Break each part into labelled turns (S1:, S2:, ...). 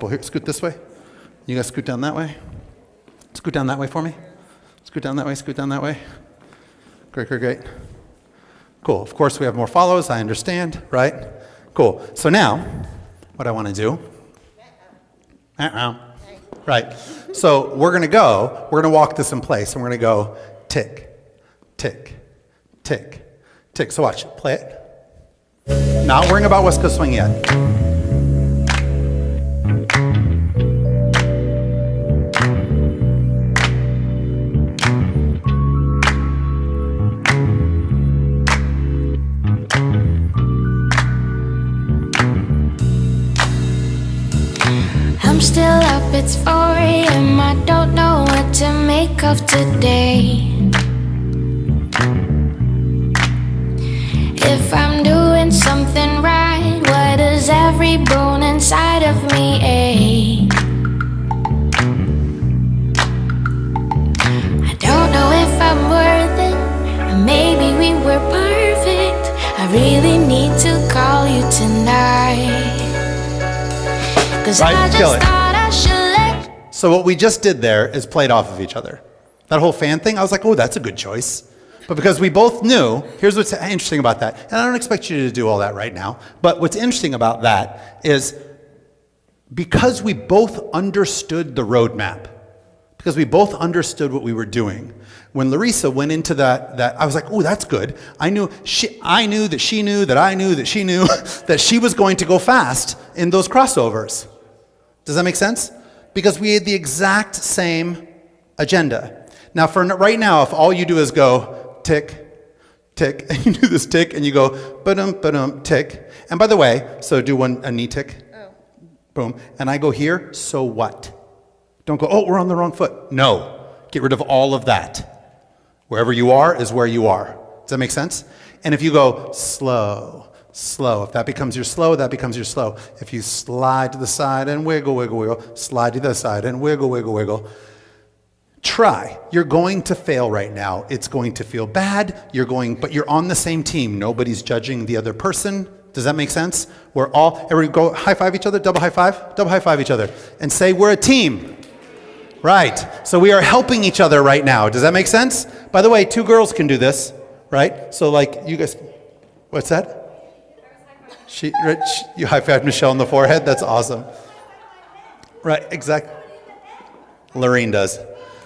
S1: couple here. Scoot this way. You guys scoot down that way. Scoot down that way for me. Scoot down that way, scoot down that way. Great, great, great. Cool. Of course, we have more follows. I understand, right? Cool. So now, what I want to do. Right. So we're going to walk this in place, and we're going to go tick, tick, tick, tick. So watch, play it. Not worrying about West Coast Swing yet.
S2: I'm still up, it's 4 a.m. I don't know what to make of today. If I'm doing something right, why does every bone inside of me ache? I don't know if I'm worth it, or maybe we were perfect. I really need to call you tonight.
S1: Right, kill it. So what we just did there is played off of each other. That whole fan thing, I was like, oh, that's a good choice. But because we both knew, here's what's interesting about that. And I don't expect you to do all that right now. But what's interesting about that is because we both understood the roadmap, because we both understood what we were doing. When Larissa went into that I was like, oh, that's good. I knew that she knew that she knew that she was going to go fast in those crossovers. Does that make sense? Because we had the exact same agenda. Now, for right now, if all you do is go tick, tick, and you do this tick, and you go ba-dum, ba-dum, tick. And by the way, so do a knee tick. Oh. Boom. And I go here, so what? Don't go, oh, we're on the wrong foot. No. Get rid of all of that. Wherever you are is where you are. Does that make sense? And if you go slow, slow, if that becomes your slow, that becomes your slow. If you slide to the side and wiggle, wiggle, wiggle, slide to the side and wiggle, wiggle, wiggle. Try. You're going to fail right now. It's going to feel bad. But you're on the same team. Nobody's judging the other person. Does that make sense? Everybody go high five each other, double high five each other, and say we're a team. Right. So we are helping each other right now. Does that make sense? By the way, 2 girls can do this, right? So like you guys, what's that? You high-fived Michelle on the forehead? That's awesome. Right, exactly. Lorene does.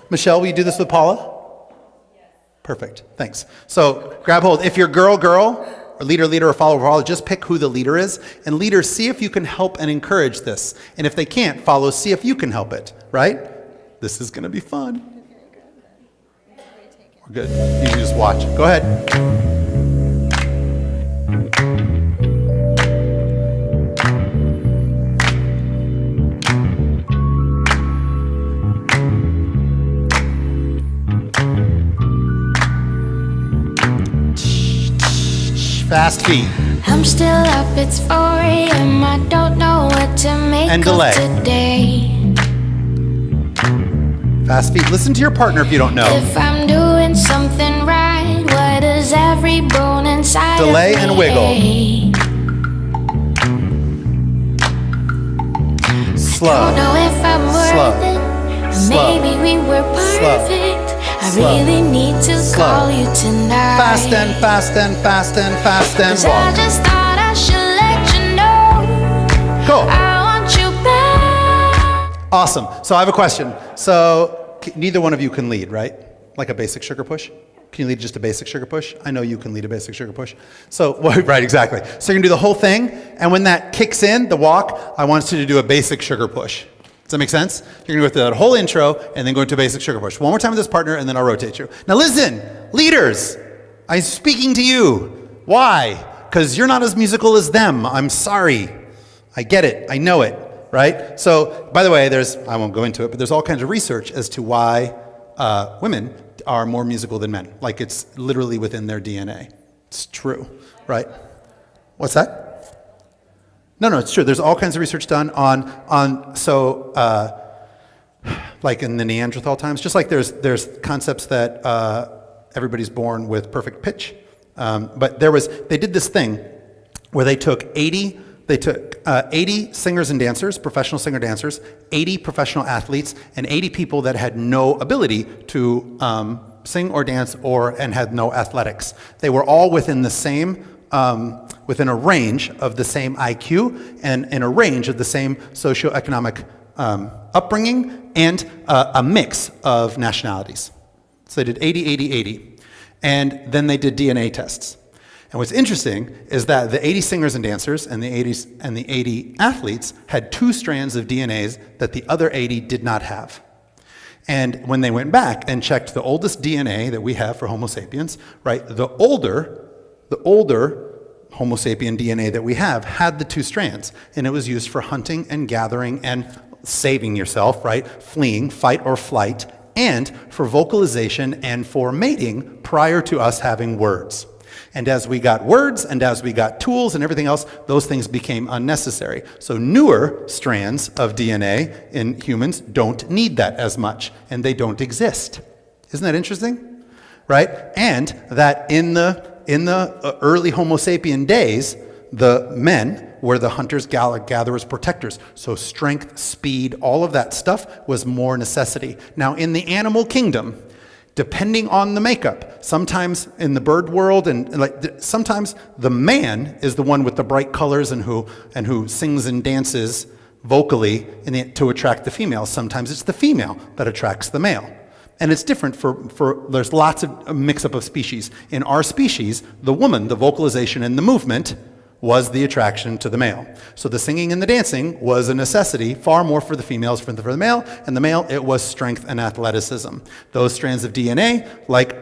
S1: Michelle, will you do this with Paula? Yes. Perfect, thanks. So grab hold. If you're girl, or leader, or follower, just pick who the leader is. And leaders, see if you can help and encourage this. And if they can't follow, see if you can help it, right? This is going to be fun. We're good. You can just watch. Go ahead. Fast feet.
S2: I'm still up, it's 4 a.m. I don't know what to make
S1: and
S2: of
S1: delay.
S2: Today.
S1: Fast feet. Listen to your partner if you don't know.
S2: If I'm doing something right, why does every bone inside
S1: delay
S2: of me
S1: and wiggle.
S2: ache?
S1: Slow.
S2: I don't know if I'm worth it.
S1: Slow.
S2: Maybe we were perfect. I
S1: Slow.
S2: really need to
S1: Slow.
S2: call you tonight.
S1: Fast and fast and fast and fast and
S2: 'Cause I
S1: walk.
S2: just thought I should let you know.
S1: Go.
S2: I want you back.
S1: Awesome. So I have a question. So neither one of you can lead, right? Like a basic sugar push? Can you lead just a basic sugar push? I know you can lead a basic sugar push. So, right, exactly. So you're gonna do the whole thing, and when that kicks in, the walk, I want you to do a basic sugar push. Does that make sense? You're gonna go through that whole intro, and then go into a basic sugar push. One more time with this partner, and then I'll rotate you. Now listen, leaders, I'm speaking to you. Why? Because you're not as musical as them. I'm sorry. I get it, I know it, right? So, by the way, I won't go into it, but there's all kinds of research as to why women are more musical than men. Like it's literally within their DNA. It's true, right? What's that? No, it's true. There's all kinds of research done like in the Neanderthal times, just like there's concepts that everybody's born with perfect pitch. But they did this thing where they took 80 singers and dancers, professional singer dancers, 80 professional athletes, and 80 people that had no ability to sing or dance and had no athletics. They were all within the same, within a range of the same IQ and in a range of the same socioeconomic upbringing and a mix of nationalities. So they did 80, 80, 80. And then they did DNA tests. And what's interesting is that the 80 singers and dancers and the 80 athletes had 2 strands of DNAs that the other 80 did not have. And when they went back and checked the oldest DNA that we have for Homo sapiens, right, the older Homo sapien DNA that we have had the 2 strands, and it was used for hunting and gathering and saving yourself, right, fleeing, fight or flight, and for vocalization and for mating prior to us having words. And as we got words and as we got tools and everything else, those things became unnecessary. So newer strands of DNA in humans don't need that as much, and they don't exist. Isn't that interesting? Right? And that in the early Homo sapien days, the men were the hunters, gatherers, protectors. So strength, speed, all of that stuff was more necessity. Now in the animal kingdom, depending on the makeup, sometimes in the bird world, sometimes the man is the one with the bright colors and who sings and dances vocally to attract the female. Sometimes it's the female that attracts the male. And it's different there's lots of mix-up of species. In our species, the woman, the vocalization and the movement was the attraction to the male. So the singing and the dancing was a necessity, far more for the females than for the male, and the male, it was strength and athleticism. Those strands of DNA,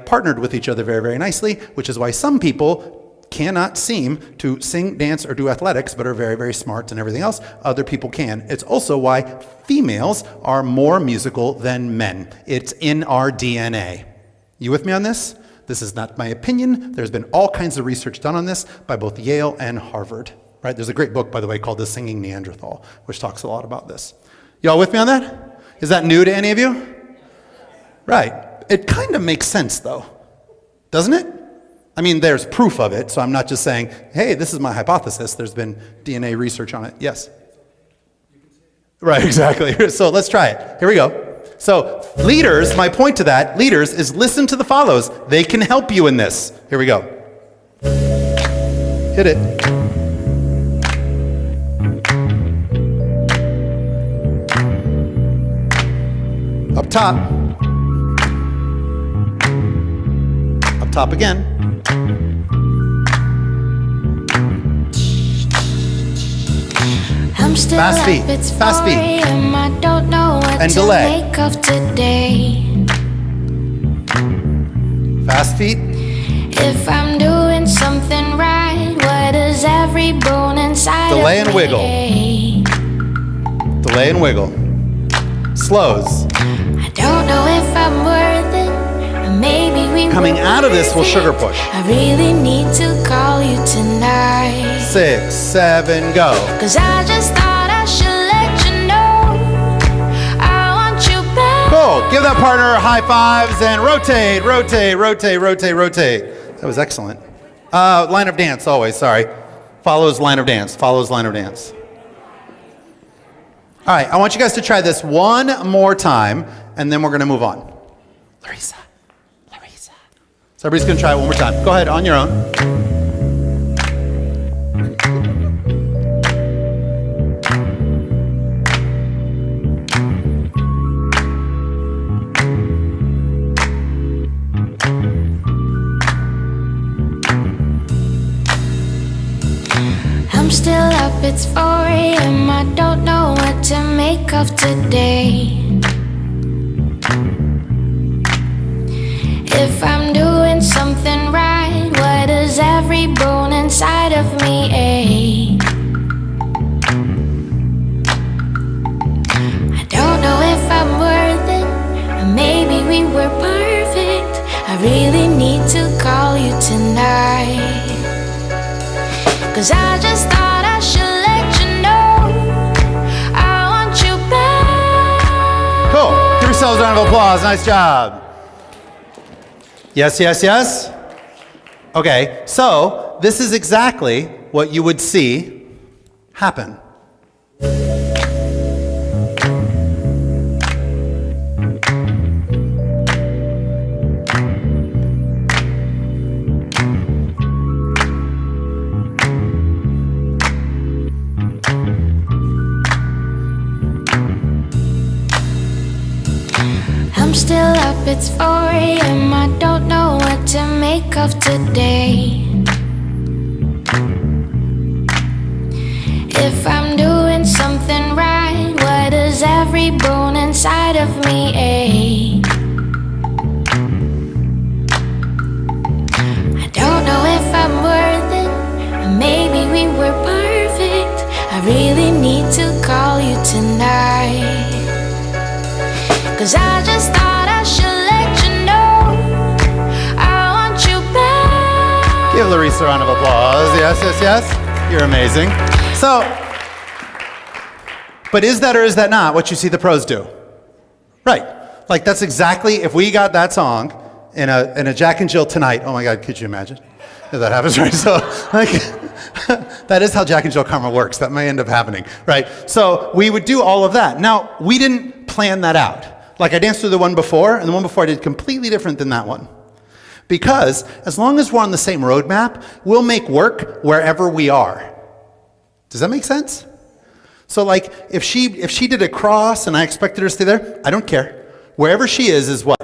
S1: partnered with each other very, very nicely, which is why some people cannot seem to sing, dance, or do athletics, but are very, very smart and everything else. Other people can. It's also why females are more musical than men. It's in our DNA. You with me on this? This is not my opinion. There's been all kinds of research done on this by both Yale and Harvard. Right? There's a great book, by the way, called The Singing Neanderthal, which talks a lot about this. Y'all with me on that? Is that new to any of you? Right. It kind of makes sense, though. Doesn't it? I mean, there's proof of it, so I'm not just saying, hey, this is my hypothesis. There's been DNA research on it. Yes? Right, exactly. So let's try it. Here we go. So leaders, my point to that, leaders, is listen to the follows. They can help you in this. Here we go. Hit it. Up top. Up top again.
S2: I'm still
S1: Fast feet.
S2: up, it's
S1: Fast
S2: 4
S1: feet.
S2: a.m. I don't know what
S1: And
S2: to
S1: delay.
S2: make of today.
S1: Fast feet.
S2: If I'm doing something right, what does every bone inside
S1: Delay
S2: of
S1: and
S2: me
S1: wiggle.
S2: ache?
S1: Delay and wiggle. Slows.
S2: I don't know if I'm worth it, or maybe we
S1: Coming
S2: were
S1: out of this, we'll sugar
S2: perfect.
S1: push.
S2: I really need to call you tonight,
S1: 6, 7, go.
S2: 'cause I just thought I should let you know I want you back.
S1: Cool. Give that partner high fives and rotate, rotate, rotate, rotate, rotate. That was excellent. Line of dance, always, sorry. Follows line of dance, follows line of dance. All right, I want you guys to try this one more time, and then we're going to move on. Larissa. So everybody's going to try it one more time. Go ahead, on your own.
S2: I'm still up, it's 4 a.m. I don't know what to make of today. If I'm doing something right, why does every bone inside of me ache? I don't know if I'm worth it, or maybe we were perfect. I really need to call you tonight, 'cause I just thought I should let you know I want you back.
S1: Cool. Give yourselves a round of applause. Nice job. Yes, yes, yes? Okay, so this is exactly what you would see happen
S2: I'm still up, it's 4 a.m. I don't know what to make of today. If I'm doing something right, why does every bone inside of me ache? I don't know if I'm worth it, or maybe we were perfect. I really need to call you tonight, 'cause I just thought I should let you know I want you back.
S1: Give Larissa a round of applause. Yes, yes, yes. You're amazing. So, but is that or is that not what you see the pros do? Right. Like that's exactly, if we got that song in a Jack and Jill tonight, oh my God, could you imagine if that happens, right? So, like, that is how Jack and Jill karma works. That may end up happening, right? So we would do all of that. Now, we didn't plan that out. Like I danced through the one before, and the one before I did completely different than that one. Because as long as we're on the same roadmap, we'll make work wherever we are. Does that make sense? So like if she did a cross and I expected her to stay there, I don't care. Wherever she is what?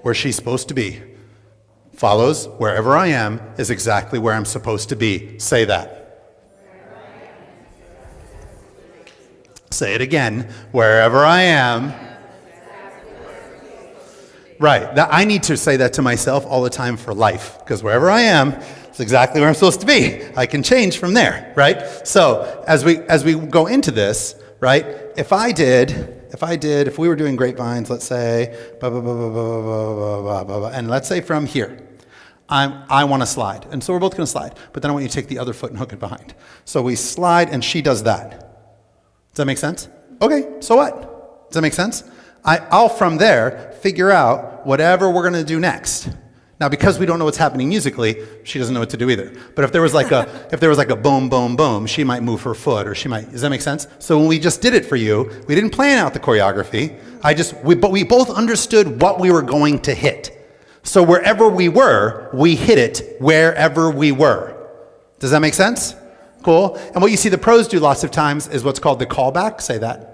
S1: Where she's supposed to be. Follows wherever I am is exactly where I'm supposed to be. Say that. Say it again. Wherever I am. Right. I need to say that to myself all the time for life, because wherever I am, it's exactly where I'm supposed to be. I can change from there, right? So as we go into this, right? If we were doing grapevines, let's say, and let's say from here, I want to slide, and so we're both going to slide. But then I want you to take the other foot and hook it behind. So we slide, and she does that. Does that make sense? Okay. So what? Does that make sense? I'll from there figure out whatever we're going to do next. Now, because we don't know what's happening musically, she doesn't know what to do either. But if there was like a boom, boom, boom, she might move her foot, or she might. Does that make sense? So when we just did it for you, we didn't plan out the choreography. But we both understood what we were going to hit. So wherever we were, we hit it wherever we were. Does that make sense? Cool. And what you see the pros do lots of times is what's called the callback. Say that.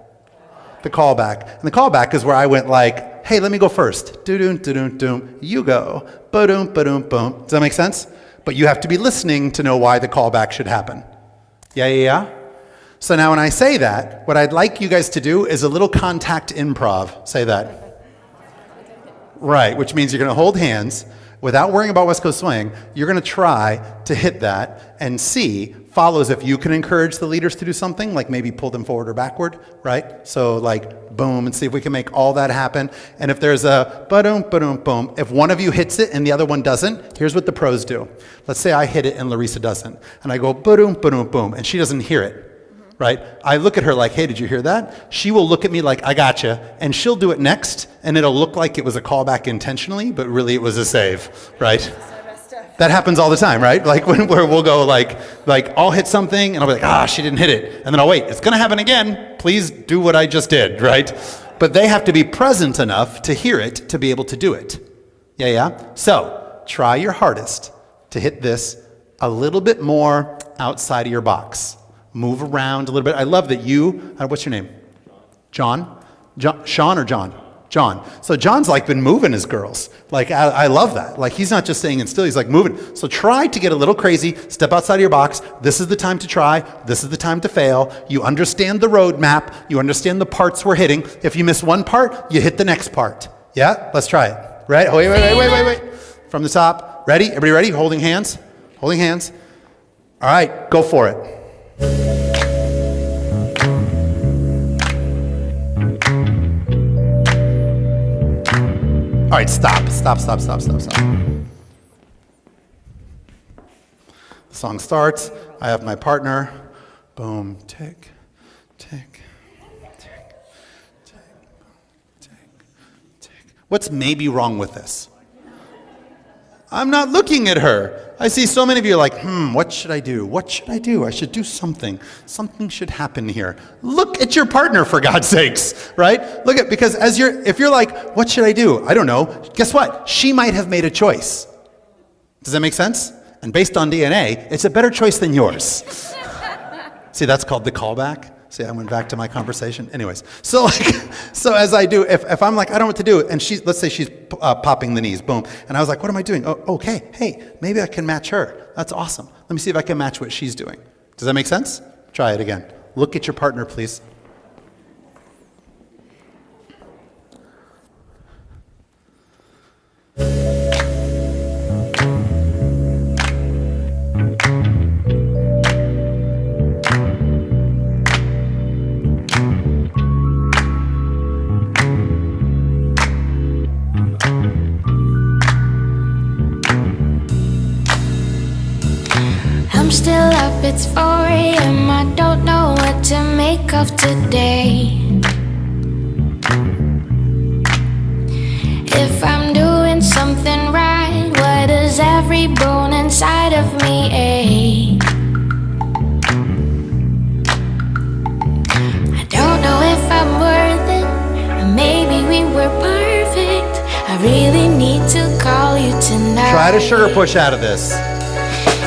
S1: The callback. And the callback is where I went like, hey, let me go first. Do-doom, do-doom, doom. You go. Ba-doom, ba-doom, boom. Does that make sense? But you have to be listening to know why the callback should happen. Yeah. So now when I say that, what I'd like you guys to do is a little contact improv. Say that. Right, which means you're going to hold hands without worrying about West Coast Swing. You're going to try to hit that and see. Follows if you can encourage the leaders to do something, like maybe pull them forward or backward, right? So like boom, and see if we can make all that happen. And if there's a ba-doom, ba-doom, boom, if one of you hits it and the other one doesn't, here's what the pros do. Let's say I hit it and Larissa doesn't. And I go ba-doom, ba-doom, boom, and she doesn't hear it, right? I look at her like, hey, did you hear that? She will look at me like, I gotcha, and she'll do it next, and it'll look like it was a callback intentionally, but really it was a save, right? That happens all the time, right? Like where we'll go like I'll hit something and I'll be like, she didn't hit it. And then I'll wait, it's gonna happen again. Please do what I just did, right? But they have to be present enough to hear it to be able to do it. Yeah. So try your hardest to hit this a little bit more outside of your box. Move around a little bit. I love that you, what's your name? John? Sean or John? John. So John's like been moving his girls. Like, I love that. Like, he's not just staying still, he's like moving. So try to get a little crazy, step outside of your box. This is the time to try. This is the time to fail. You understand the roadmap. You understand the parts we're hitting. If you miss one part, you hit the next part. Yeah? Let's try it. Right? Wait. From the top. Ready? Everybody ready? Holding hands. Holding hands. All right, go for it. All right, stop. The song starts. I have my partner. Boom, tick, tick, tick, tick, tick, tick. What's maybe wrong with this? I'm not looking at her. I see so many of you are like, what should I do? What should I do? I should do something. Something should happen here. Look at your partner, for God's sakes, right? Look at, because if you're like, what should I do? I don't know. Guess what? She might have made a choice. Does that make sense? And based on DNA, it's a better choice than yours. See, that's called the callback. See, I went back to my conversation. Anyways, so as I do, if I'm like, I don't know what to do, and let's say she's popping the knees, boom, and I was like, what am I doing? Oh, okay, hey, maybe I can match her. That's awesome. Let me see if I can match what she's doing. Does that make sense? Try it again. Look at your partner, please.
S2: I'm still up, it's 4 a.m. I don't know what to make of today. If I'm doing something right, why does every bone inside of me ache? I don't know if I'm worth it, or maybe we were perfect. I really need to call you tonight.
S1: Try to sugar push out of this.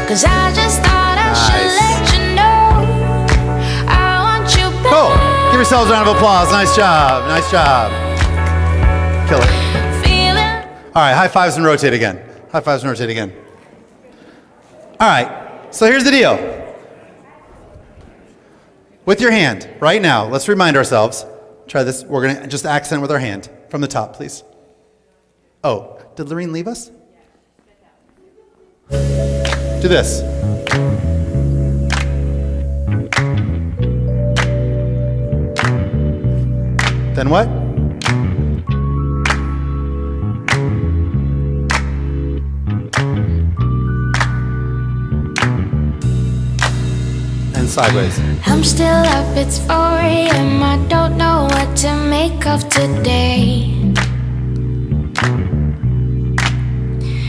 S2: 'Cause I just thought I should let you know I want you back.
S1: Cool. Give yourselves a round of applause. Nice job. Nice job. Kill it.
S2: Feeling.
S1: All right, high fives and rotate again. High fives and rotate again. All right, so here's the deal. With your hand, right now, let's remind ourselves. Try this. We're going to just accent with our hand. From the top, please. Oh, did Lorene leave us? Do this. Then what? And sideways.
S2: I'm still up, it's 4 a.m. I don't know what to make of today.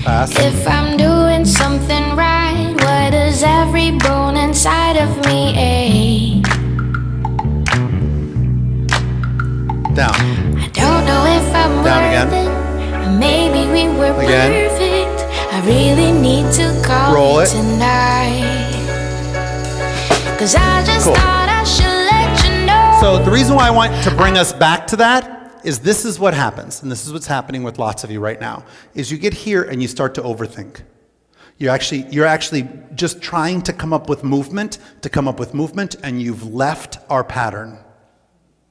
S1: Fast.
S2: If I'm doing something right, why does every bone inside of me ache?
S1: Down.
S2: I don't know if I'm
S1: Down
S2: worth
S1: again.
S2: it, or maybe we were
S1: Again.
S2: perfect. I really need to call
S1: Roll
S2: you
S1: it.
S2: tonight. 'Cause I just
S1: Cool.
S2: thought I should let you know.
S1: So the reason why I want to bring us back to that is this is what happens, and this is what's happening with lots of you right now, is you get here and you start to overthink. You're actually just trying to come up with movement, and you've left our pattern.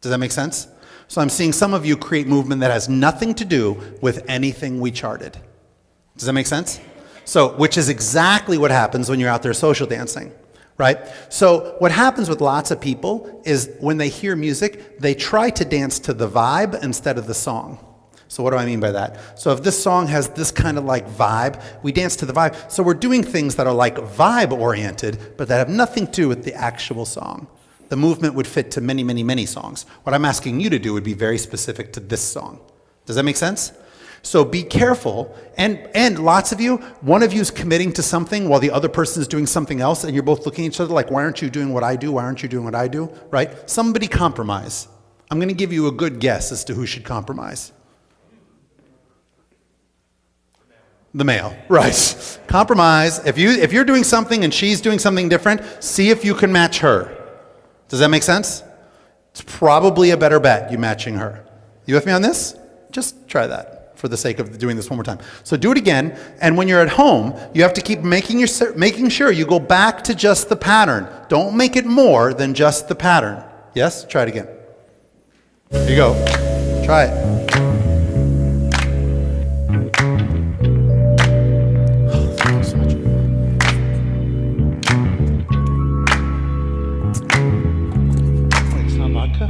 S1: Does that make sense? So I'm seeing some of you create movement that has nothing to do with anything we charted. Does that make sense? So, which is exactly what happens when you're out there social dancing. Right? So what happens with lots of people is when they hear music, they try to dance to the vibe instead of the song. So what do I mean by that? So if this song has this kind of like vibe, we dance to the vibe. So we're doing things that are like vibe oriented, but that have nothing to do with the actual song. The movement would fit to many, many, many songs. What I'm asking you to do would be very specific to this song. Does that make sense? So be careful, and lots of you, one of you is committing to something while the other person is doing something else, and you're both looking at each other like, why aren't you doing what I do? Why aren't you doing what I do? Right? Somebody compromise. I'm going to give you a good guess as to who should compromise. The male, right? Compromise. If you're doing something and she's doing something different, see if you can match her. Does that make sense? It's probably a better bet you matching her. You with me on this? Just try that for the sake of doing this one more time. So do it again, and when you're at home, you have to keep making sure you go back to just the pattern. Don't make it more than just the pattern. Yes? Try it again. Here you go. Try it. Oh, thank you so much. Wait, it's not vodka?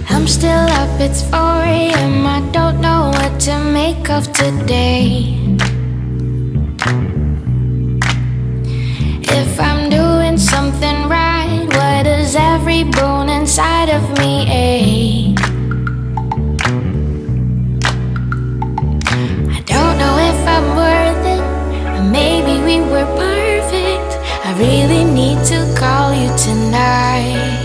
S2: I'm still up, it's 4 a.m. I don't know what to make of today. If I'm doing something right, why does every bone inside of me ache? need to call you tonight.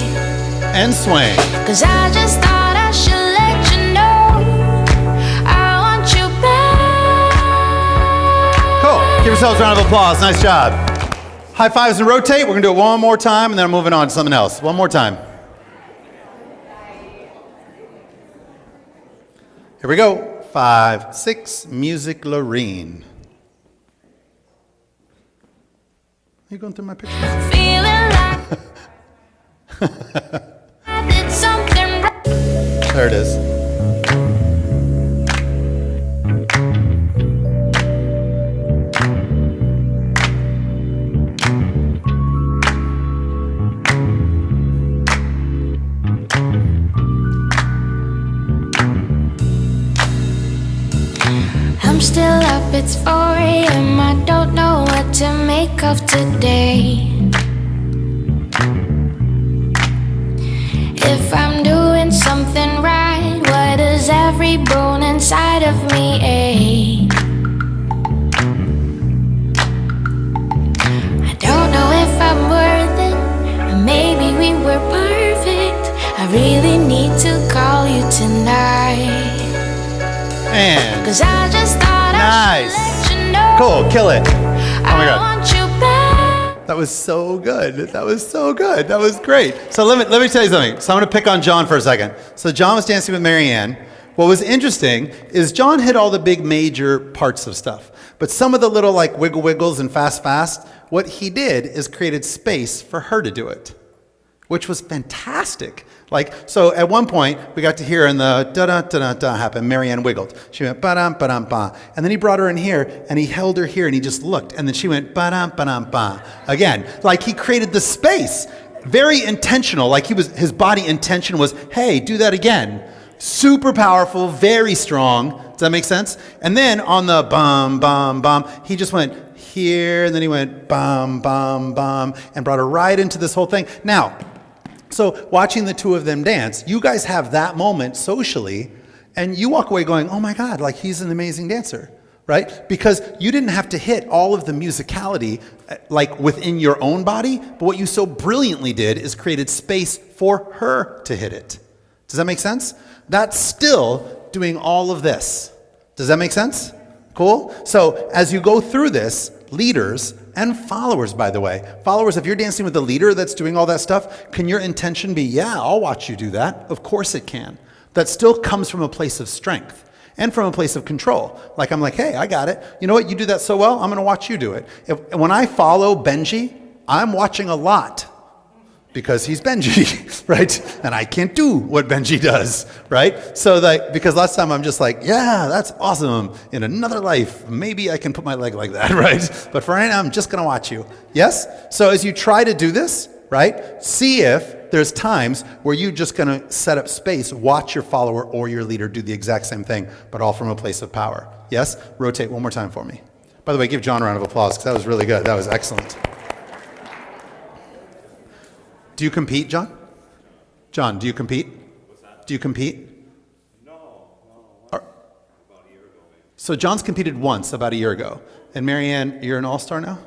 S1: And swing.
S2: 'Cause I just thought I should let you know I want you back.
S1: Cool. Give yourselves a round of applause. Nice job. High fives and rotate. We're going to do it one more time, and then I'm moving on to something else. One more time. Here we go. 5, 6, music, Lorene. Are you going through my pictures?
S2: Feeling like I did something wrong.
S1: There it is.
S2: I'm still up, it's 4 a.m. I don't know what to make of today. If I'm doing something right, why does every bone inside of me ache? I don't know if I'm worth it, or maybe we were perfect. I really need to call you tonight.
S1: And
S2: 'Cause I just thought
S1: nice.
S2: I should let you know.
S1: Cool, kill it. Oh my
S2: I
S1: God.
S2: want you back.
S1: That was so good. That was so good. That was great. So let me tell you something. So I'm going to pick on John for a second. So John was dancing with Marianne. What was interesting is John hit all the big major parts of stuff. But some of the little like wiggle wiggles and fast, what he did is created space for her to do it, which was fantastic. Like, so at one point, we got to hear in the da-da-da-da-da happen, Marianne wiggled. She went ba-dum, ba-dum, ba. And then he brought her in here, and he held her here, and he just looked. And then she went ba-dum, ba-dum, ba. Again, like he created the space. Very intentional, like his body intention was, hey, do that again. Super powerful, very strong. Does that make sense? And then on the bum, bum, bum, he just went here, and then he went bum, bum, bum, and brought her right into this whole thing. Now, so watching the two of them dance, you guys have that moment socially, and you walk away going, oh my God, like he's an amazing dancer, right? Because you didn't have to hit all of the musicality like within your own body, but what you so brilliantly did is created space for her to hit it. Does that make sense? That's still doing all of this. Does that make sense? Cool? So as you go through this, leaders and followers, by the way. Followers, if you're dancing with a leader that's doing all that stuff, can your intention be, yeah, I'll watch you do that? Of course it can. That still comes from a place of strength and from a place of control. Like I'm like, hey, I got it. You know what? You do that so well, I'm going to watch you do it. When I follow Benji, I'm watching a lot because he's Benji, right? And I can't do what Benji does, right? So because last time I'm just like, yeah, that's awesome. In another life, maybe I can put my leg like that, right? But for right now, I'm just going to watch you. Yes? So as you try to do this, right, see if there's times where you're just going to set up space, watch your follower or your leader do the exact same thing, but all from a place of power. Yes? Rotate one more time for me. By the way, give John a round of applause because that was really good. That was excellent. Do you compete, John? John, do you compete? What's that? Do you compete?
S3: No.
S1: About
S3: a year ago, maybe.
S1: So John's competed once about a year ago. And Marianne, you're an all-star now?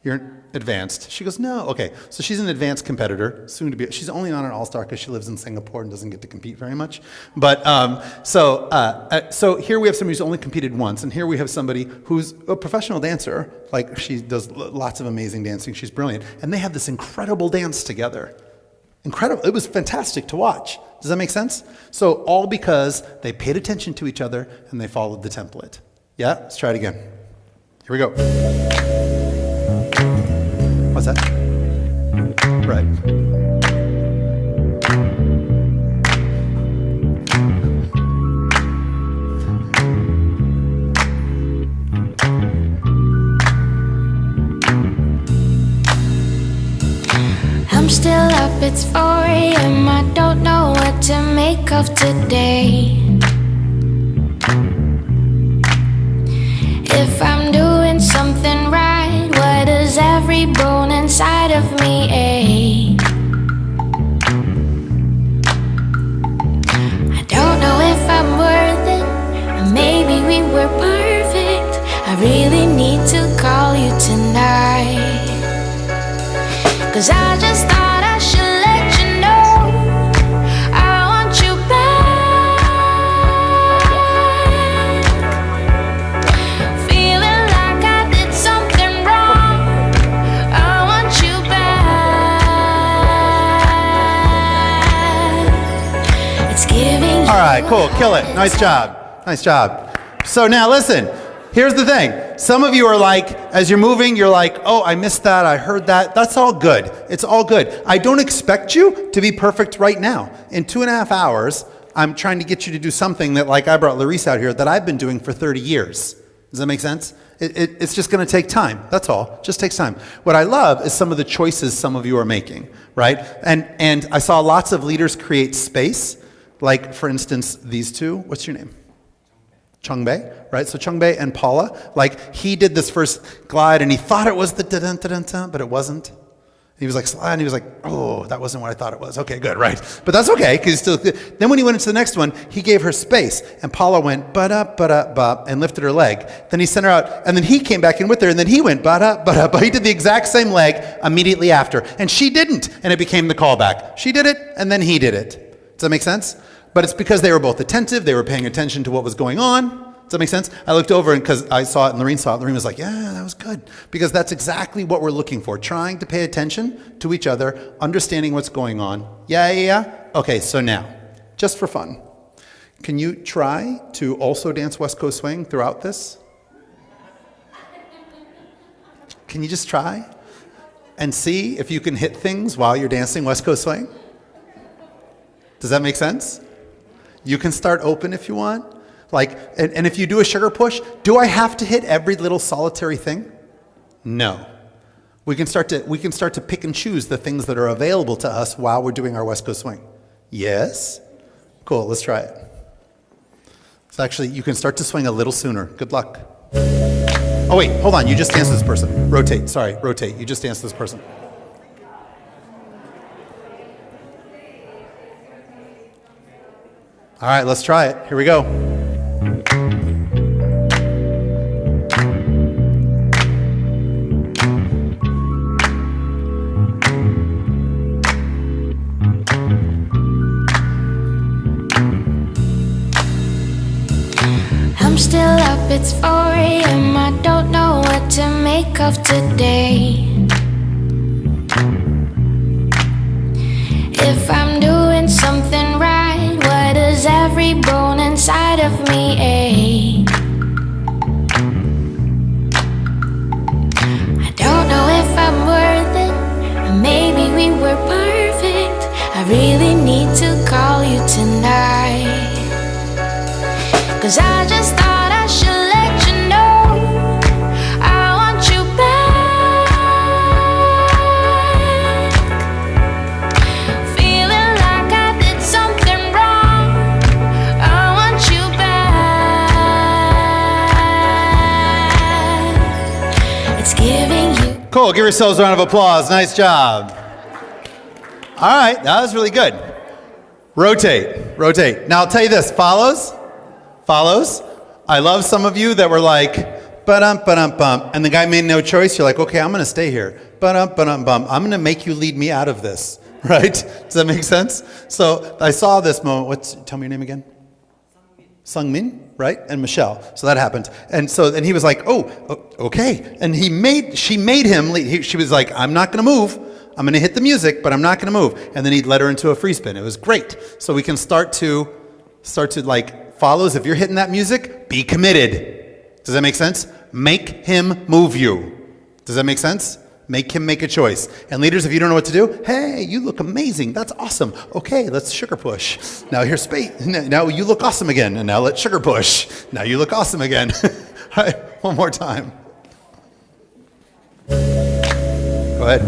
S1: You're advanced. She goes, no. Okay, so she's an advanced competitor, soon to be. She's only not an all-star because she lives in Singapore and doesn't get to compete very much. But so here we have somebody who's only competed once, and here we have somebody who's a professional dancer. Like she does lots of amazing dancing. She's brilliant, and they have this incredible dance together. Incredible. It was fantastic to watch. Does that make sense? So all because they paid attention to each other and they followed the template. Yeah. Let's try it again. Here we go. What's that? Right.
S2: I'm still up, it's 4 a.m. I don't know what to make of today. If I'm doing something right, why does every bone inside of me ache? I don't know if I'm worth it, or maybe we were perfect. I really need to call you tonight. 'Cause I just thought I should let you know I want you back. Feeling like I did something wrong. I want you back. It's giving you.
S1: All right, cool, kill it. Nice job. Nice job. So now listen, here's the thing. Some of you are like, as you're moving, you're like, oh, I missed that, I heard that. That's all good. It's all good. I don't expect you to be perfect right now. In 2.5 hours, I'm trying to get you to do something that, like I brought Larissa out here, that I've been doing for 30 years. Does that make sense? It's just going to take time. That's all. Just takes time. What I love is some of the choices some of you are making, right? And I saw lots of leaders create space. Like, for instance, these two. What's your name? Chungbei, right? So Chungbei and Paula, like he did this first glide and he thought it was the da-dun-da-dun-dun, but it wasn't. He was like, slide, and he was like, oh, that wasn't what I thought it was. Okay, good, right? But that's okay, because still. Then when he went into the next one, he gave her space, and Paula went ba-da, and lifted her leg. Then he sent her out, and then he came back in with her, and then he went ba-da, but he did the exact same leg immediately after, and she didn't, and it became the callback. She did it, and then he did it. Does that make sense? But it's because they were both attentive, they were paying attention to what was going on. Does that make sense? I looked over and because I saw it and Lorene saw it, Lorene was like, yeah, that was good. Because that's exactly what we're looking for, trying to pay attention to each other, understanding what's going on. Yeah. Okay, so now, just for fun, can you try to also dance West Coast Swing throughout this? Can you just try and see if you can hit things while you're dancing West Coast Swing? Does that make sense? You can start open if you want. Like, and if you do a sugar push, do I have to hit every little solitary thing? No. We can start to pick and choose the things that are available to us while we're doing our West Coast Swing. Yes? Cool, let's try it. So actually, you can start to swing a little sooner. Good luck. Oh wait, hold on, you just danced this person. Rotate, you just danced this person. All right, let's try it. Here we go.
S2: I'm still up, it's 4 a.m. I don't know what to make of today. If I'm doing something right, why does every bone inside of me ache? I don't know if I'm worth it, or maybe we were perfect. I really need to call you tonight. 'Cause I just thought I should let you know I want you back. Feeling like I did something wrong. I want you back. It's giving you.
S1: Cool, give yourselves a round of applause. Nice job. All right, that was really good. Rotate. Now I'll tell you this, follows. I love some of you that were like, ba-dum, and the guy made no choice. You're like, okay, I'm going to stay here. Ba-dum. I'm going to make you lead me out of this, right? Does that make sense? So I saw this moment. Tell me your name again. Sungmin, right? And Michelle. So that happened. And he was like, oh, okay. And she made him lead. She was like, I'm not going to move. I'm going to hit the music, but I'm not going to move. And then he led her into a free spin. It was great. So we can start to like, follows, if you're hitting that music, be committed. Does that make sense? Make him move you. Does that make sense? Make him make a choice. And leaders, if you don't know what to do, hey, you look amazing. That's awesome. Okay, let's sugar push. Now here's space. Now you look awesome again. And now let's sugar push. Now you look awesome again. All right, one more time. Go ahead.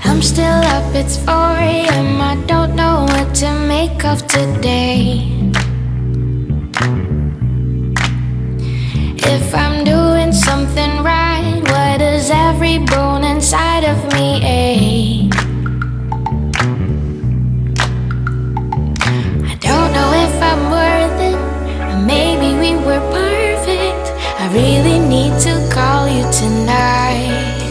S2: I'm still up, it's 4 a.m. I don't know what to make of today. If I'm doing something right? Why does every bone inside of me ache? I don't know if I'm worth it, or maybe we were perfect. I really need to call you tonight,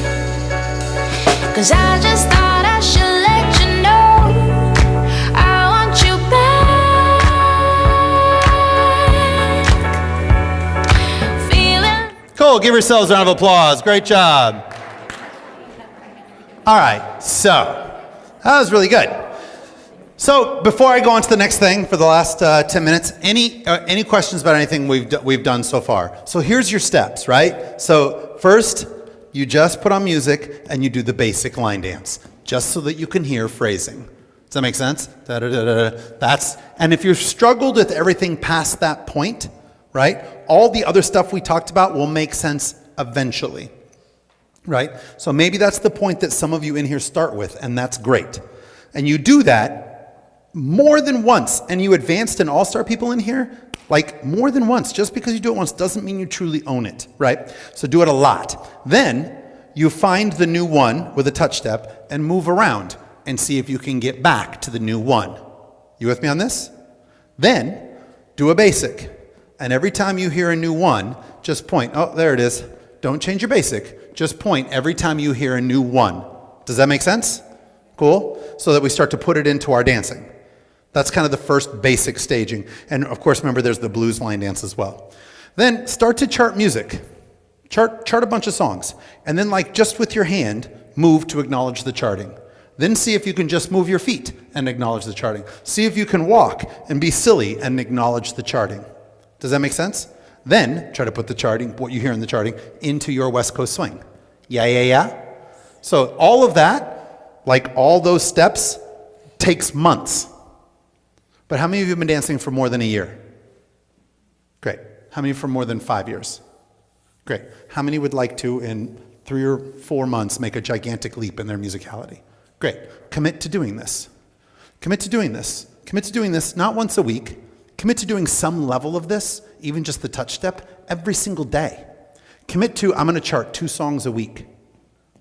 S2: 'cause I just thought I should let you know I want you back. Feeling
S1: Cool, give yourselves a round of applause. Great job. All right, so that was really good. So before I go on to the next thing for the last 10 minutes, any questions about anything we've done so far? So here's your steps, right? So first, you just put on music and you do the basic line dance, just so that you can hear phrasing. Does that make sense? And if you've struggled with everything past that point, right, all the other stuff we talked about will make sense eventually, right? So maybe that's the point that some of you in here start with, and that's great. And you do that more than once, and you advanced and all-star people in here, like more than once. Just because you do it once doesn't mean you truly own it, right? So do it a lot. Then you find the new one with a touch step and move around and see if you can get back to the new one. You with me on this? Then do a basic. And every time you hear a new one, just point. Oh, there it is. Don't change your basic. Just point every time you hear a new one. Does that make sense? Cool? So that we start to put it into our dancing. That's kind of the first basic staging. And of course, remember, there's the blues line dance as well. Then start to chart music. Chart a bunch of songs. And then, like, just with your hand, move to acknowledge the charting. Then see if you can just move your feet and acknowledge the charting. See if you can walk and be silly and acknowledge the charting. Does that make sense? Then try to put the charting, what you hear in the charting, into your West Coast swing. Yeah. So all of that, like all those steps, takes months. But how many of you have been dancing for more than a year? Great. How many for more than 5 years? Great. How many would like to, in 3 or 4 months, make a gigantic leap in their musicality? Great. Commit to doing this. Commit to doing this. Commit to doing this not once a week. Commit to doing some level of this, even just the touch step, every single day. Commit to, I'm going to chart 2 songs a week,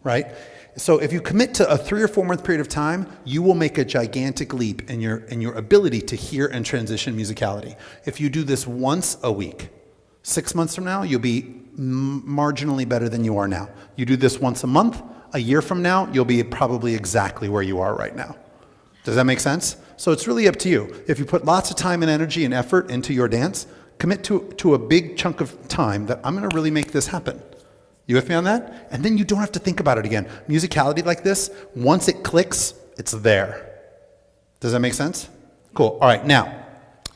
S1: right? So if you commit to a 3 or 4 month period of time, you will make a gigantic leap in your ability to hear and transition musicality. If you do this once a week, 6 months from now, you'll be marginally better than you are now. You do this once a month, a year from now, you'll be probably exactly where you are right now. Does that make sense? So it's really up to you. If you put lots of time and energy and effort into your dance, commit to a big chunk of time that I'm going to really make this happen. You with me on that? And then you don't have to think about it again. Musicality like this, once it clicks, it's there. Does that make sense? Cool. All right, now,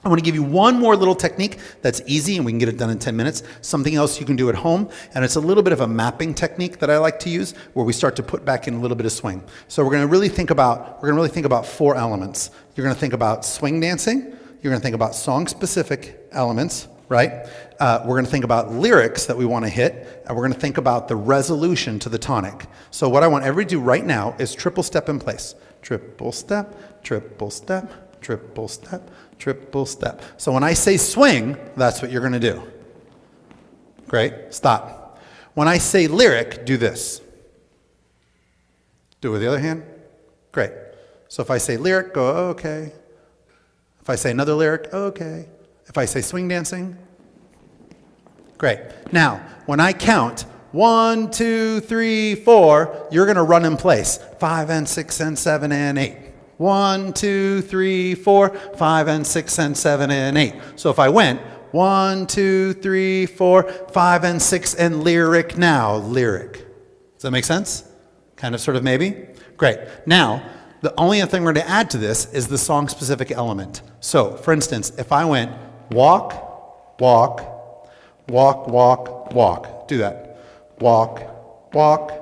S1: I want to give you one more little technique that's easy and we can get it done in 10 minutes. Something else you can do at home, and it's a little bit of a mapping technique that I like to use where we start to put back in a little bit of swing. So we're going to really think about 4 elements. You're going to think about swing dancing, you're going to think about song-specific elements, right? We're going to think about lyrics that we want to hit, and we're going to think about the resolution to the tonic. So what I want everybody to do right now is triple step in place. Triple step, triple step, triple step, triple step. So when I say swing, that's what you're going to do. Great. Stop. When I say lyric, do this. Do it with the other hand. Great. So if I say lyric, go, okay. If I say another lyric, okay. If I say swing dancing, great. Now, when I count 1, 2, 3, 4, you're going to run in place. 5 and 6 and 7 and 8. 1, 2, 3, 4, 5 and 6 and 7 and 8. So if I went 1, 2, 3, 4, 5 and 6 and lyric now, lyric. Does that make sense? Kind of, sort of, maybe? Great. Now, the only other thing we're going to add to this is the song-specific element. So, for instance, if I went walk, walk, walk, walk, walk. Do that. Walk, walk,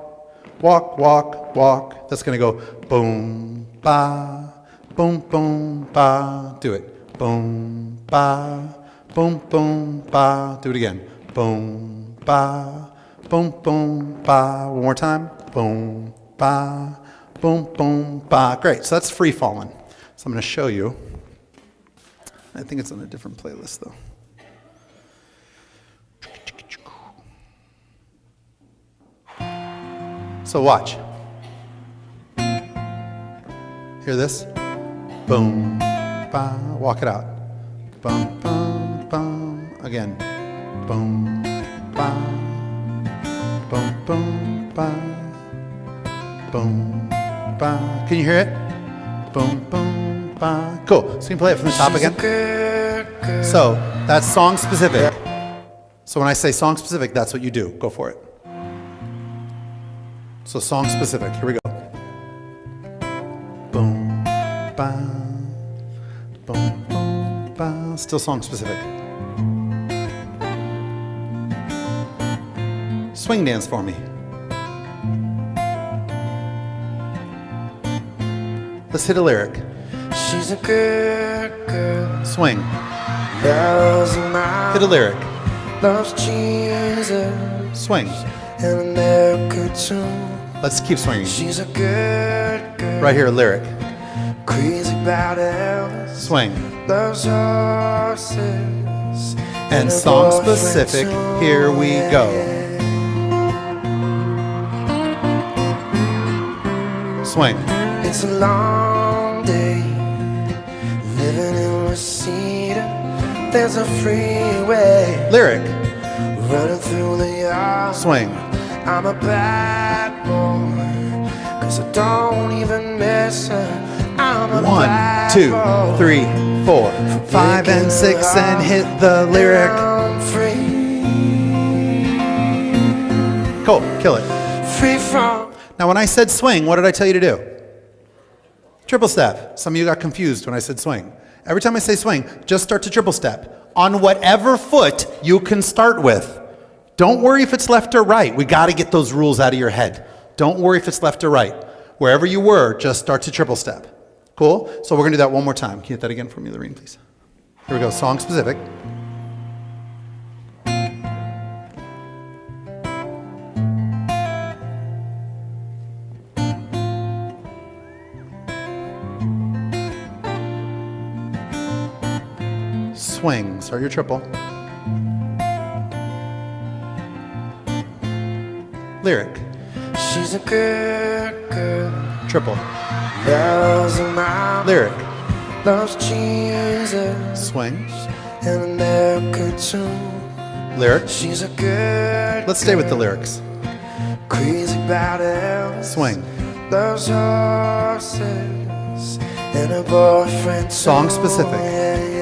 S1: walk, walk, walk. That's going to go boom, ba, boom, boom, ba. Do it. Boom, ba, boom, boom, ba. Do it again. Boom, ba, boom, boom, ba. One more time. Boom, ba, boom, boom, ba. Great. So that's free falling. So I'm going to show you. I think it's on a different playlist, though. So watch. Hear this? Boom, ba. Walk it out. Bum, bum, bum. Again. Boom, ba. Boom, boom, ba. Boom, ba. Can you hear it? Boom, boom, ba. Cool. So you can play it from the top again. So that's song specific. So when I say song specific, that's what you do. Go for it. So song specific. Here we go. Boom, ba. Boom, boom, ba. Still song specific. Swing dance for me. Let's hit a lyric.
S4: She's a good girl.
S1: Swing.
S4: Loves a mom.
S1: Hit a lyric.
S4: Loves Jesus.
S1: Swing.
S4: And America too.
S1: Let's keep swinging.
S4: She's a good girl.
S1: Right here, a lyric.
S4: Crazy about Elvis.
S1: Swing.
S4: Loves horses.
S1: And
S4: a
S1: song
S4: boyfriend
S1: specific.
S4: too.
S1: Here we go. Swing.
S4: It's a long day living in Reseda. There's a freeway
S1: Lyric.
S4: running through the yard.
S1: Swing.
S4: I'm a bad boy, 'cause I don't even miss her. I'm a
S1: 1,
S4: bad
S1: 2,
S4: boy.
S1: 3, 4, 5, and 6, and hit the lyric.
S4: I'm free,
S1: Cool. Kill it.
S4: free from.
S1: Now, when I said swing, what did I tell you to do? Triple step. Some of you got confused when I said swing. Every time I say swing, just start to triple step on whatever foot you can start with. Don't worry if it's left or right. We got to get those rules out of your head. Don't worry if it's left or right. Wherever you were, just start to triple step. Cool? So we're going to do that one more time. Can you hit that again for me, Lorene, please? Here we go. Song specific. Swing. Start your triple. Lyric.
S4: She's a good girl.
S1: Triple.
S4: Loves a mom.
S1: Lyric.
S4: Loves Jesus.
S1: Swing.
S4: And America too.
S1: Lyric.
S4: She's a good.
S1: Let's stay with the lyrics.
S4: Crazy about Elvis.
S1: Swing.
S4: Loves horses and a boyfriend.
S1: Song
S4: too.
S1: specific.
S4: Yeah, yeah.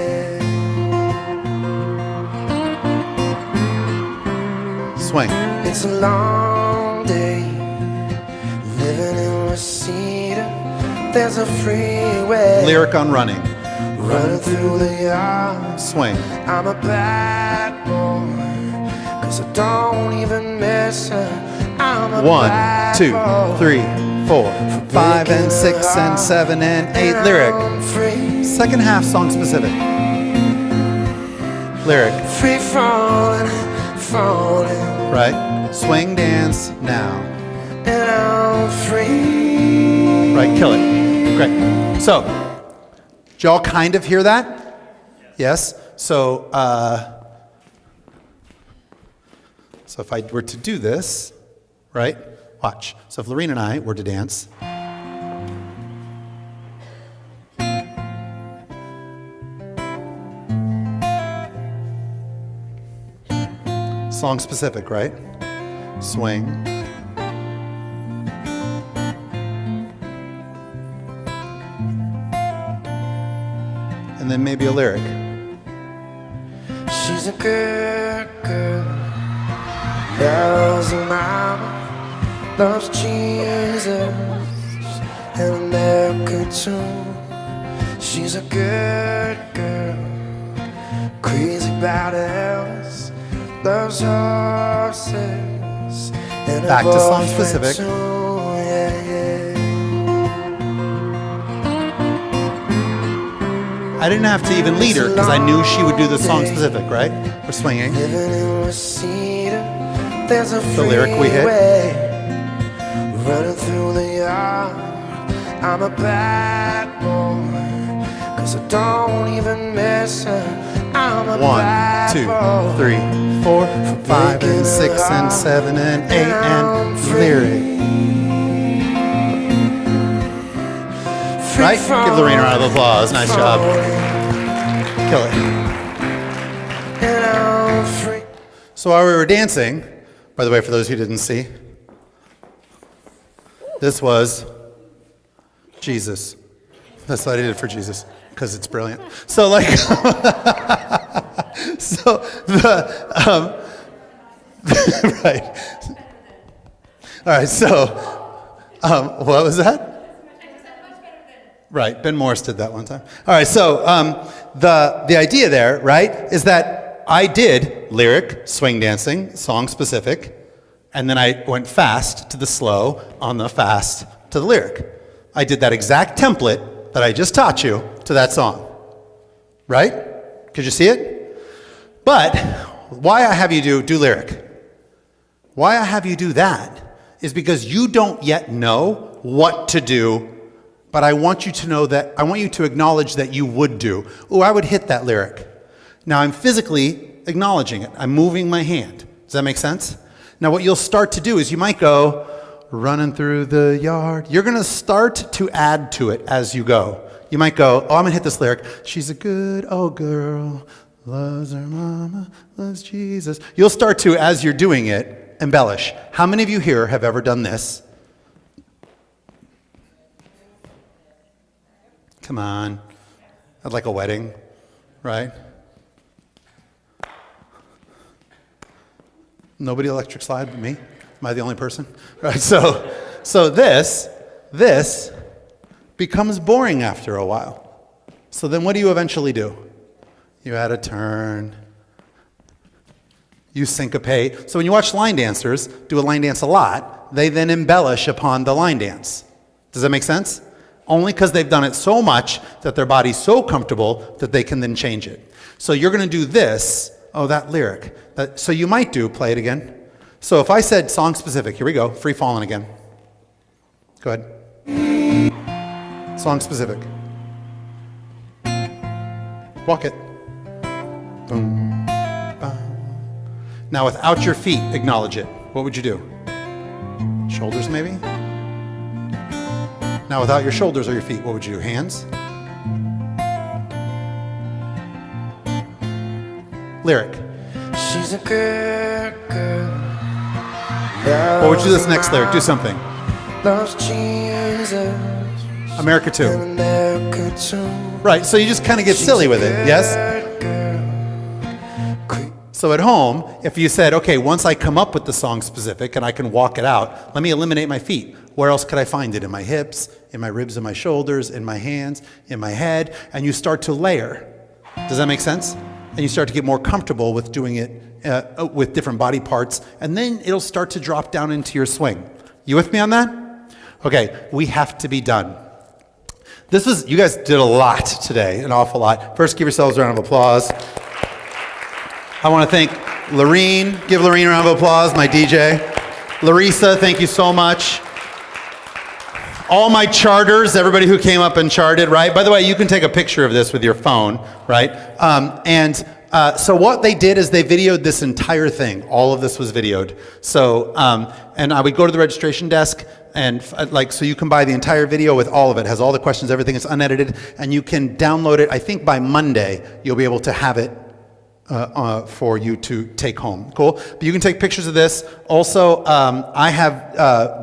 S1: Swing.
S4: It's a long day living in Reseda. There's a freeway
S1: Lyric on running.
S4: running through the yard.
S1: Swing.
S4: I'm a bad boy, 'cause I don't even miss her. I'm a
S1: 1,
S4: bad
S1: 2,
S4: boy.
S1: 3, 4, 5, and 6, and 7, and 8. Lyric.
S4: I'm free,
S1: Second half song specific. Lyric.
S4: free falling, falling,
S1: Right? Swing dance now.
S4: and I'm free.
S1: Right? Kill it. Great. So, did y'all kind of hear that? Yes? So if I were to do this, right? Watch. So if Lorene and I were to dance. Song specific, right? Swing. And then maybe a lyric.
S4: She's a good girl, loves her mama, loves Jesus and America too. She's a good girl, crazy about Elvis, loves horses and
S1: Back
S4: a
S1: to song
S4: boyfriend
S1: specific.
S4: too. Yeah, yeah.
S1: I didn't have to even lead her because I knew she would do the song specific, right? We're swinging.
S4: Living in Reseda, there's a
S1: The lyric we hit.
S4: freeway running through the yard. I'm a bad boy, 'cause I don't even miss her. I'm a
S1: 1, 2, 3, 4, 5, and 6, and 7, and 8, and lyric. Right? Give Lorena a round of applause. Nice job. Kill it.
S4: And I'm free.
S1: So while we were dancing, by the way, for those who didn't see, this was Jesus. That's what I did for Jesus, because it's brilliant. So like, so the, right. All right, so, what was that? Right, Ben Morris did that one time. All right, so the idea there, right, is that I did lyric, swing dancing, song specific, and then I went fast to the slow, on the fast to the lyric. I did that exact template that I just taught you to that song. Right? Could you see it? But why I have you do lyric? Why I have you do that is because you don't yet know what to do, but I want you to know that, I want you to acknowledge that you would do. Ooh, I would hit that lyric. Now I'm physically acknowledging it. I'm moving my hand. Does that make sense? Now what you'll start to do is you might go, running through the yard. You're going to start to add to it as you go. You might go, oh, I'm going to hit this lyric. She's a good old girl, loves her mama, loves Jesus. You'll start to, as you're doing it, embellish. How many of you here have ever done this? Come on. At like a wedding, right? Nobody electric slide but me? Am I the only person? Right, so this becomes boring after a while. So then what do you eventually do? You add a turn. You syncopate. So when you watch line dancers do a line dance a lot, they then embellish upon the line dance. Does that make sense? Only because they've done it so much that their body's so comfortable that they can then change it. So you're going to do this. Oh, that lyric. So you might play it again. So if I said song specific, here we go, Free Fallin' again. Go ahead. Song specific. Walk it. Boom, bam. Now without your feet, acknowledge it. What would you do? Shoulders maybe? Now without your shoulders or your feet, what would you do? Hands? Lyric.
S4: She's a good girl.
S1: What would you do this next lyric? Do something.
S4: Loves Jesus.
S1: America 2.
S4: America too.
S1: Right, so you just kind of get silly with it, yes? So at home, if you said, okay, once I come up with the song specific and I can walk it out, let me eliminate my feet. Where else could I find it? In my hips, in my ribs and my shoulders, in my hands, in my head, and you start to layer. Does that make sense? And you start to get more comfortable with doing it with different body parts, and then it'll start to drop down into your swing. You with me on that? Okay, we have to be done. You guys did a lot today, an awful lot. First, give yourselves a round of applause. I want to thank Lorene. Give Lorene a round of applause, my DJ. Larissa, thank you so much. All my charters, everybody who came up and charted, right? By the way, you can take a picture of this with your phone, right? So what they did is they videoed this entire thing. All of this was videoed. So, and I would go to the registration desk, and so you can buy the entire video with all of it. It has all the questions, everything is unedited, and you can download it. I think by Monday, you'll be able to have it for you to take home. Cool? But you can take pictures of this. Also, I have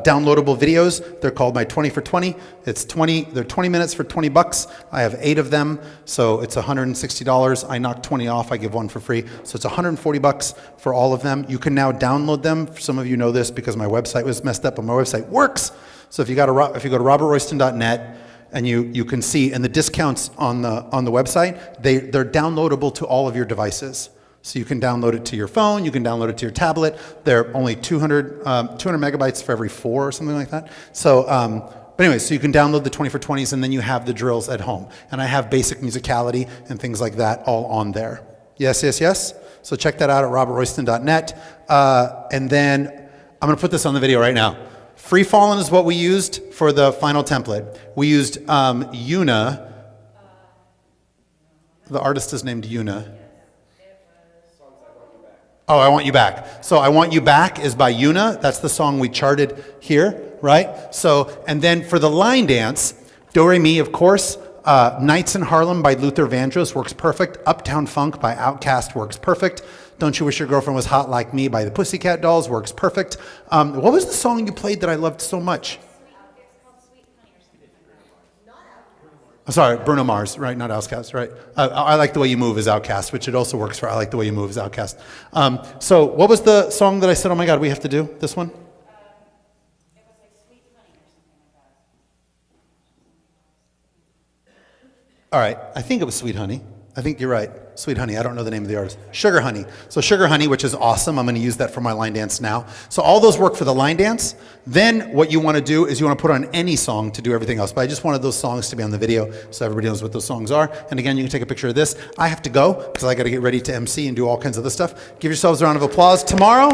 S1: downloadable videos. They're called my 20 for 20. They're 20 minutes for $20. I have 8 of them, so it's $160. I knock 20 off. I give one for free. So it's $140 for all of them. You can now download them. Some of you know this because my website was messed up, but my website works. So if you go to robertroyston.net, and you can see, and the discounts on the website, they're downloadable to all of your devices. So you can download it to your phone, you can download it to your tablet. They're only 200 megabytes for every 4 or something like that. So, but anyway, so you can download the 20 for 20s, and then you have the drills at home. And I have basic musicality and things like that all on there. Yes, yes, yes? So check that out at robertroyston.net. And then I'm going to put this on the video right now. Free Fallin' is what we used for the final template. We used Yuna. The artist is named Yuna. Oh, I Want You Back. So I Want You Back is by Yuna. That's the song we charted here, right? So, and then for the line dance, Do Re Mi, of course. Nights in Harlem by Luther Vandross works perfect. Uptown Funk by Outkast works perfect. Don't You Wish Your Girlfriend Was Hot Like Me by the Pussycat Dolls works perfect. What was the song you played that I loved so much? I'm sorry, Bruno Mars, right? Not Outkast, right? I Like the Way You Move is Outkast, which it also works for I Like the Way You Move is Outkast. So what was the song that I said, oh my God, we have to do this one? All right, I think it was Sweet Honey. I think you're right. Sweet Honey. I don't know the name of the artist. Sugar Honey. So Sugar Honey, which is awesome. I'm going to use that for my line dance now. So all those work for the line dance. Then what you want to do is you want to put on any song to do everything else. But I just wanted those songs to be on the video so everybody knows what those songs are. And again, you can take a picture of this. I have to go because I got to get ready to MC and do all kinds of other stuff. Give yourselves a round of applause. Tomorrow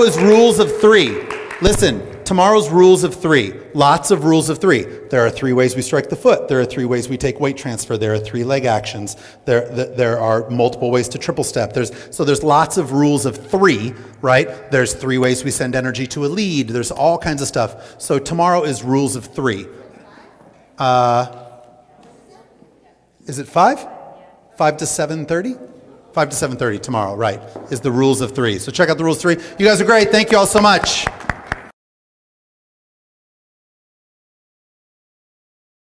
S1: is rules of 3. Listen. Tomorrow's rules of 3. Lots of rules of 3. There are 3 ways we strike the foot. There are 3 ways we take weight transfer. There are 3 leg actions. There are multiple ways to triple step. There's lots of rules of 3, right? There's 3 ways we send energy to a lead. There's all kinds of stuff. So tomorrow is rules of 3. Is it 5? 5 to 7:30? 5 to 7:30 tomorrow, right, is the rules of 3. So check out the rules of 3. You guys are great. Thank you all so much.